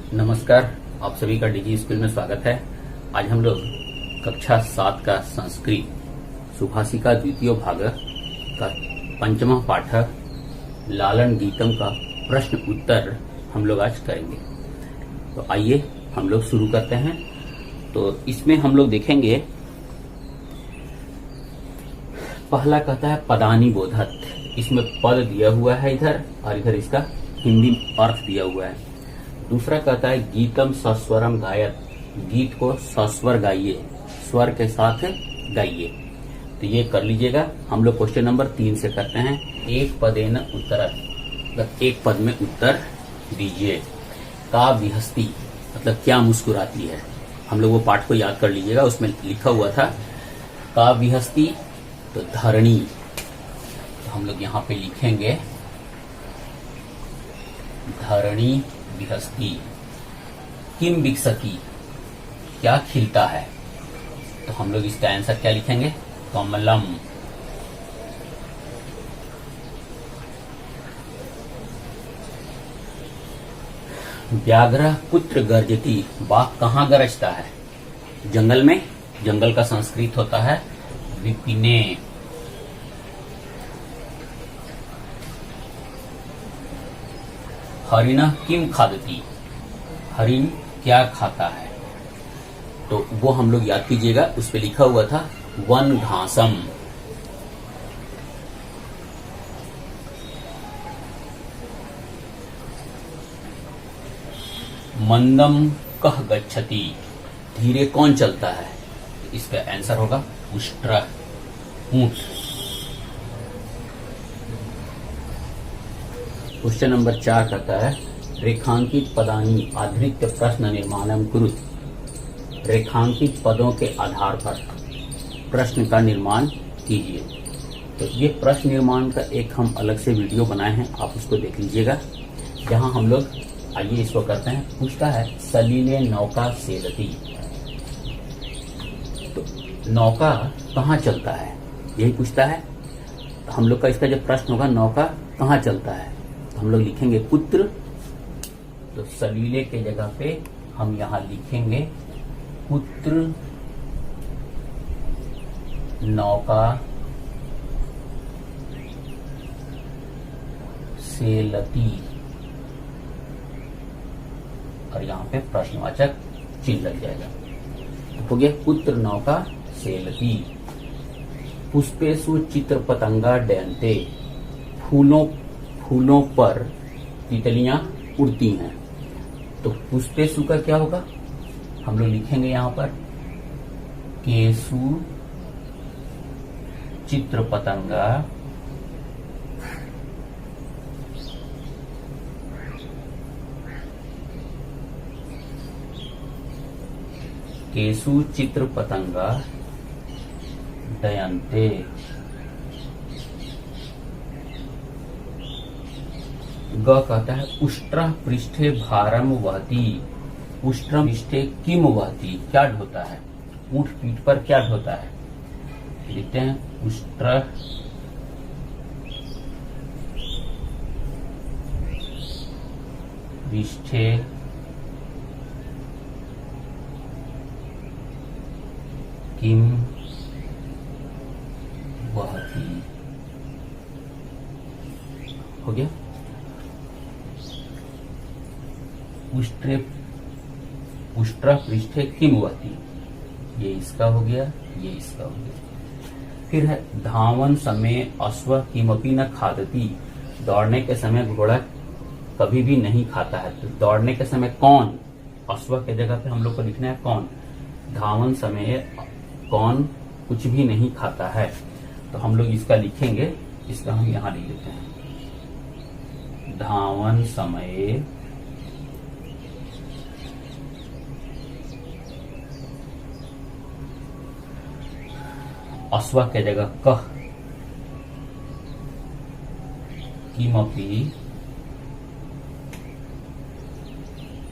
नमस्कार, आप सभी का डिजी स्कूल में स्वागत है। आज हम लोग कक्षा 7 का संस्कृत सुभाषिका द्वितीय भाग का 5वां पाठ लालन गीतम का प्रश्न उत्तर हम लोग आज करेंगे। तो आइए हम लोग शुरू करते हैं। तो इसमें हम लोग देखेंगे, पहला कहता है पदानी बोधत। इसमें पद दिया हुआ है इधर और इधर इसका हिंदी अर्थ दिया हुआ है। दूसरा कहता है गीतम सस्वरम गायत, गीत को सस्वर गाइए, स्वर के साथ गाइए। तो ये कर लीजिएगा। हम लोग क्वेश्चन नंबर 3 से करते हैं। एक पदेन उत्तर, मतलब एक पद में उत्तर दीजिए। का विहस्ती मतलब क्या मुस्कुराती है। हम लोग वो पाठ को याद कर लीजिएगा, उसमें लिखा हुआ था का विहस्ती तो धरणी। तो हम लोग यहाँ पे लिखेंगे धरणी विहस्ती। किम विकसती क्या खिलता है। तो हम लोग इसका आंसर क्या लिखेंगे, कमलम। व्याघ्र कुत्र गर्जती, बाघ कहाँ गरजता है। जंगल में। जंगल का संस्कृत होता है विपिने। हरिण किम खादती, हरिण क्या खाता है। तो वो हम लोग याद कीजिएगा, उस पे लिखा हुआ था वन घासम। मंदम कह गच्छति, धीरे कौन चलता है। इसका आंसर होगा उष्ट्र, ऊंट। क्वेश्चन नंबर 4 कहता है रेखांकित पदानी आधृत्य प्रश्न निर्माणम कुरुत। रेखांकित पदों के आधार पर प्रश्न का निर्माण कीजिए। तो ये प्रश्न निर्माण का एक हम अलग से वीडियो बनाए हैं, आप उसको देख लीजिएगा। जहां हम लोग आइए इसको करते हैं। पूछता है सलीले नौका सेलती, तो नौका कहाँ चलता है, यही पूछता है। तो हम लोग का इसका जो प्रश्न होगा नौका कहाँ चलता है, तो हम लोग लिखेंगे पुत्र। तो सलीले के जगह पे हम यहां लिखेंगे पुत्र नौका सेलती, और यहां पे प्रश्नवाचक चिन्ह लग जाएगा। तो हो गया पुत्र नौका सेलती। पुष्पेषु चित्र पतंगा डयन्ते, फूलों पर तितलियां उड़ती हैं। तो पुष्पेषु का क्या होगा, हम लोग लिखेंगे यहां पर केसु चित्र पतंगा केसु चित्र पतंगा डयन्ते। ग कहता है उष्ट्र पृष्ठे भारम वहती, उष्ट्र पृष्ठे किम वहती क्या ढोता है। ऊंट पीठ पर क्या ढोता है। लिखते हैं उष्ट्र पृष्ठे किम वहती। हो गया। उष्ट्र पृष्ठे किम वहती, ये इसका हो गया, ये इसका हो गया। फिर है धावन समय अश्व किमपि न खादती, दौड़ने के समय घोड़ा कभी भी नहीं खाता है। तो दौड़ने के समय कौन, अश्व के जगह पे हम लोग को लिखना है कौन। धावन समय कौन कुछ भी नहीं खाता है। तो हम लोग इसका लिखेंगे, इसका हम यहां लिख लेते हैं धावन समय अश्व के जगह कह किमपि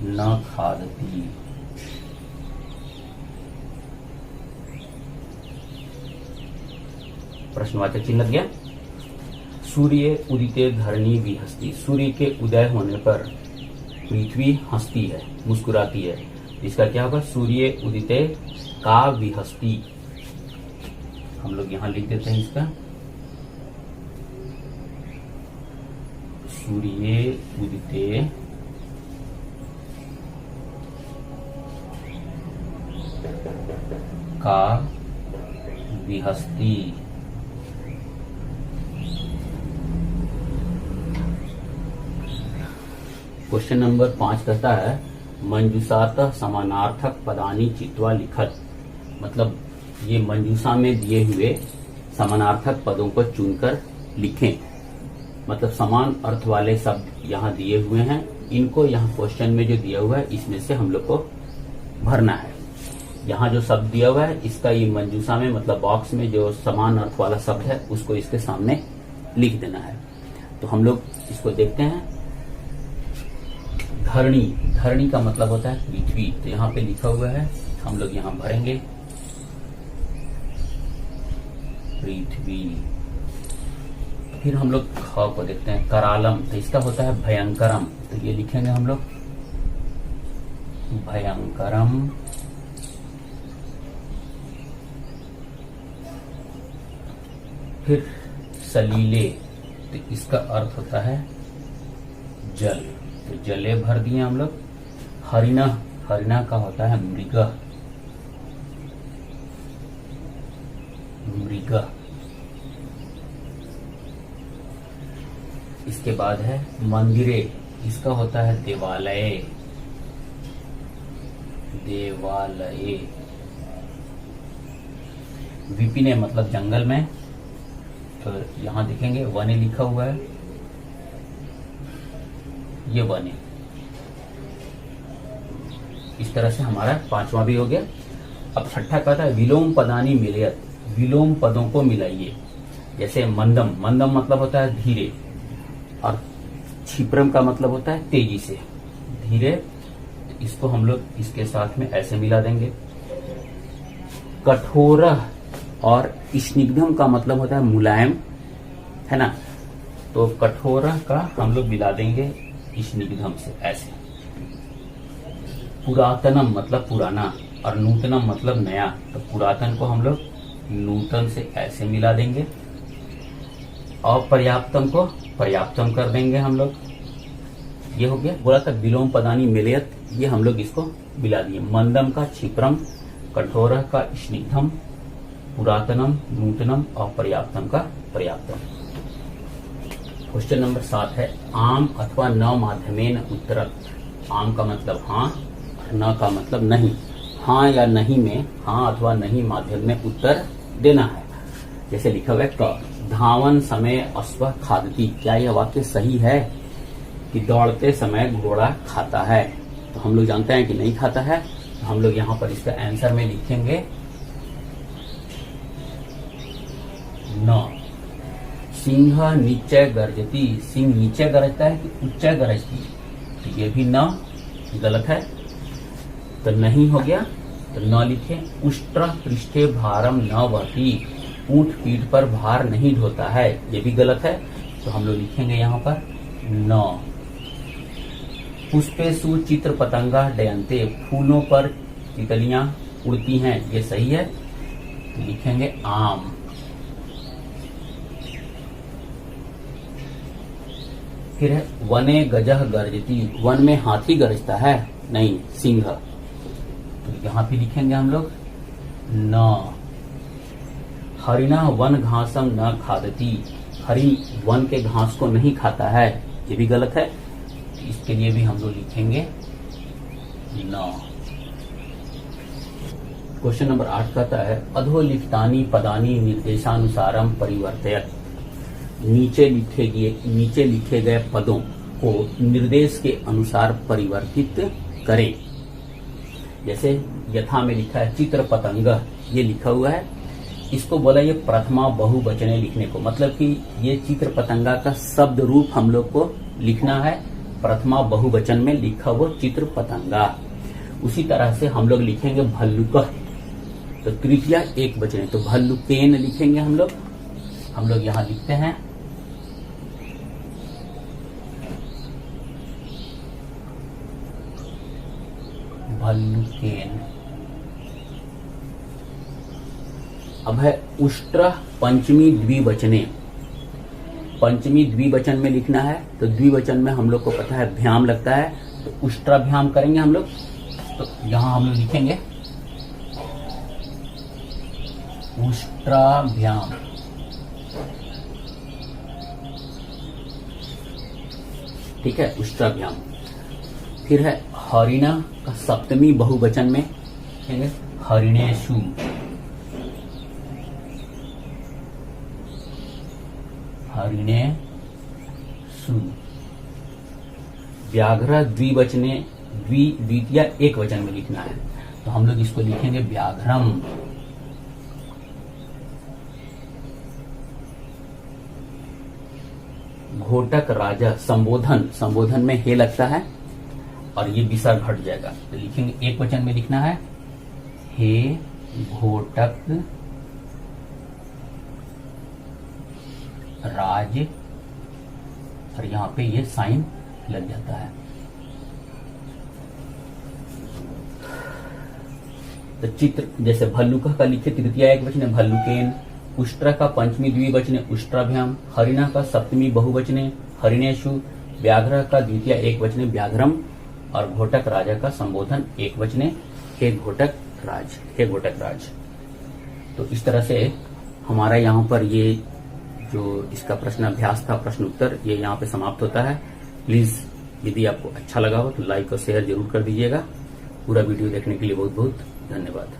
न खादती। प्रश्नवाचक चिन्ह दिया। सूर्य उदिते धरणी विहस्ती, सूर्य के उदय होने पर पृथ्वी हंसती है, मुस्कुराती है। इसका क्या होगा? सूर्य उदिते का विहस्ती। हम लोग यहां लिख देते हैं इसका, सूर्य उदिते का विहस्ती। क्वेश्चन नंबर 5 कहता है मंजूषातः समानार्थक पदानी चित्वा लिखत। मतलब ये मंजूषा में दिए हुए समानार्थक पदों को चुनकर लिखें। मतलब समान अर्थ वाले शब्द यहाँ दिए हुए हैं, इनको यहाँ क्वेश्चन में जो दिया हुआ है इसमें से हम लोग को भरना है। यहाँ जो शब्द दिया हुआ है इसका ये मंजूषा में मतलब बॉक्स में जो समान अर्थ वाला शब्द है उसको इसके सामने लिख देना है। तो हम लोग इसको देखते हैं। धरणी, धरणी का मतलब होता है पृथ्वी। तो यहाँ पे लिखा हुआ है, हम लोग यहाँ भरेंगे पृथ्वी। फिर हम लोग ख को देखते हैं, करालम। तो इसका होता है भयंकरम। तो ये लिखेंगे हम लोग भयंकरम। फिर सलीले, तो इसका अर्थ होता है जल। तो जले भर दिए हम लोग। हरिणा, हरिणा का होता है मृग, मृग। इसके बाद है मंदिरे, इसका होता है देवालय, देवालय। विपिने मतलब जंगल में। तो यहां देखेंगे वने लिखा हुआ है, ये वने। इस तरह से हमारा 5वां भी हो गया। अब 6ठा कहता है विलोम पदानी मिलयत। विलोम पदों को मिलाइए। जैसे मंदम, मंदम मतलब होता है धीरे, और क्षिप्रम का मतलब होता है तेजी से, धीरे। तो इसको हम लोग इसके साथ में ऐसे मिला देंगे। कठोर और स्निग्धम का मतलब होता है मुलायम, है ना। तो कठोर का हम लोग मिला देंगे स्निग्धम से, ऐसे। पुरातनम मतलब पुराना, और नूतनम मतलब नया। तो पुरातन को हम लोग नूतन से ऐसे मिला देंगे। और पर्याप्तम को पर्याप्तम कर देंगे हम लोग। ये हो गया। बोला था विलोम पदानी मिलयत, ये हम लोग इसको मिला दिए। मंदम का क्षिप्रम, कठोर का स्निग्धम, पुरातनम नूतनम और पर्याप्तम का पर्याप्तम। क्वेश्चन नंबर 7 है आम अथवा न माध्यमेन उत्तरत। आम का मतलब हाँ, न का मतलब नहीं। हाँ या नहीं में, हाँ अथवा नहीं माध्यम में उत्तर देना है। जैसे लिखा हुआ है क, धावन समय अश्व खादती। क्या यह वाक्य सही है कि दौड़ते समय घोड़ा खाता है? तो हम लोग जानते हैं कि नहीं खाता है। तो हम लोग यहाँ पर इसका आंसर में लिखेंगे न। सिंह नीचे गरजती। सिंह नीचे गरजता है कि ऊंचे गरजती? तो ये भी न गलत है, तो नहीं हो गया। तो न लिखे। उष्ट्र पृष्ठे भारम न वहती। ऊंट पीठ पर भार नहीं ढोता है, ये भी गलत है। तो हम लोग लिखेंगे यहाँ पर न। पुष्पेषु चित्र पतंगा डयन्ते। फूलों पर तितलियां उड़ती हैं, ये सही है। तो लिखेंगे आम। फिर है वने गजह गर्जती। वन में हाथी गरजता है? नहीं, सिंह। तो यहाँ पे लिखेंगे हम लोग न। हरिणा वन घासम न खादती। हरिण वन के घास को नहीं खाता है, ये भी गलत है। इसके लिए भी हम लोग लिखेंगे न। क्वेश्चन नंबर 8 कहता है अधोलिखितानि पदानि निर्देशानुसारम परिवर्तयत। नीचे लिखे गए पदों को निर्देश के अनुसार परिवर्तित करें। जैसे यथा में लिखा है चित्र पतंग, ये लिखा हुआ है। इसको बोला ये प्रथमा बहुवचने लिखने को, मतलब कि ये चित्र पतंगा का शब्द रूप हम लोग को लिखना है। प्रथमा बहुवचन में लिखा वो चित्र पतंगा। उसी तरह से हम लोग लिखेंगे भल्लुक, तो तृतीया एक वचन, तो भल्लुकेन लिखेंगे हम लोग। हम लोग यहाँ लिखते हैं भल्लुकेन। अब है उष्ट्र पंचमी द्विवचने। पंचमी द्विवचन में लिखना है तो द्विवचन में हम लोग को पता है भ्याम लगता है, तो उष्ट्राभ्याम करेंगे हम लोग। तो यहां हम लोग लिखेंगे उष्ट्राभ्याम। ठीक है, उष्ट्राभ्याम। फिर है हरिण का सप्तमी बहुवचन में लिखेंगे हरिणेषु। हरिणेषु। व्याघ्र द्विवचने, द्वितीय एक वचन में लिखना है तो हम लोग इसको लिखेंगे व्याघ्रम। घोटक राजा, संबोधन, संबोधन में हे लगता है और ये विसर्ग हट जाएगा तो लिखेंगे एक वचन में लिखना है हे घोटक राज, और यहां पे ये साइन लग जाता है। तो चित्र जैसे भल्लुक का लिखे तृतीय एक वचन भल्लुकेन, उष्ट्र का पंचमी द्विवचने उष्ट्राभ्याम, हरिण का सप्तमी बहुवचने हरिणेषु, व्याघ्र का द्वितीय एक वचने व्याघ्रम, और घोटक राजा का संबोधन एक वचने हे घोटक राज, हे घोटक राज। तो इस तरह से हमारा यहाँ पर ये जो इसका प्रश्न अभ्यास था, प्रश्न उत्तर, ये यहाँ पे समाप्त होता है। प्लीज यदि आपको अच्छा लगा हो तो लाइक और शेयर जरूर कर दीजिएगा। पूरा वीडियो देखने के लिए बहुत बहुत धन्यवाद।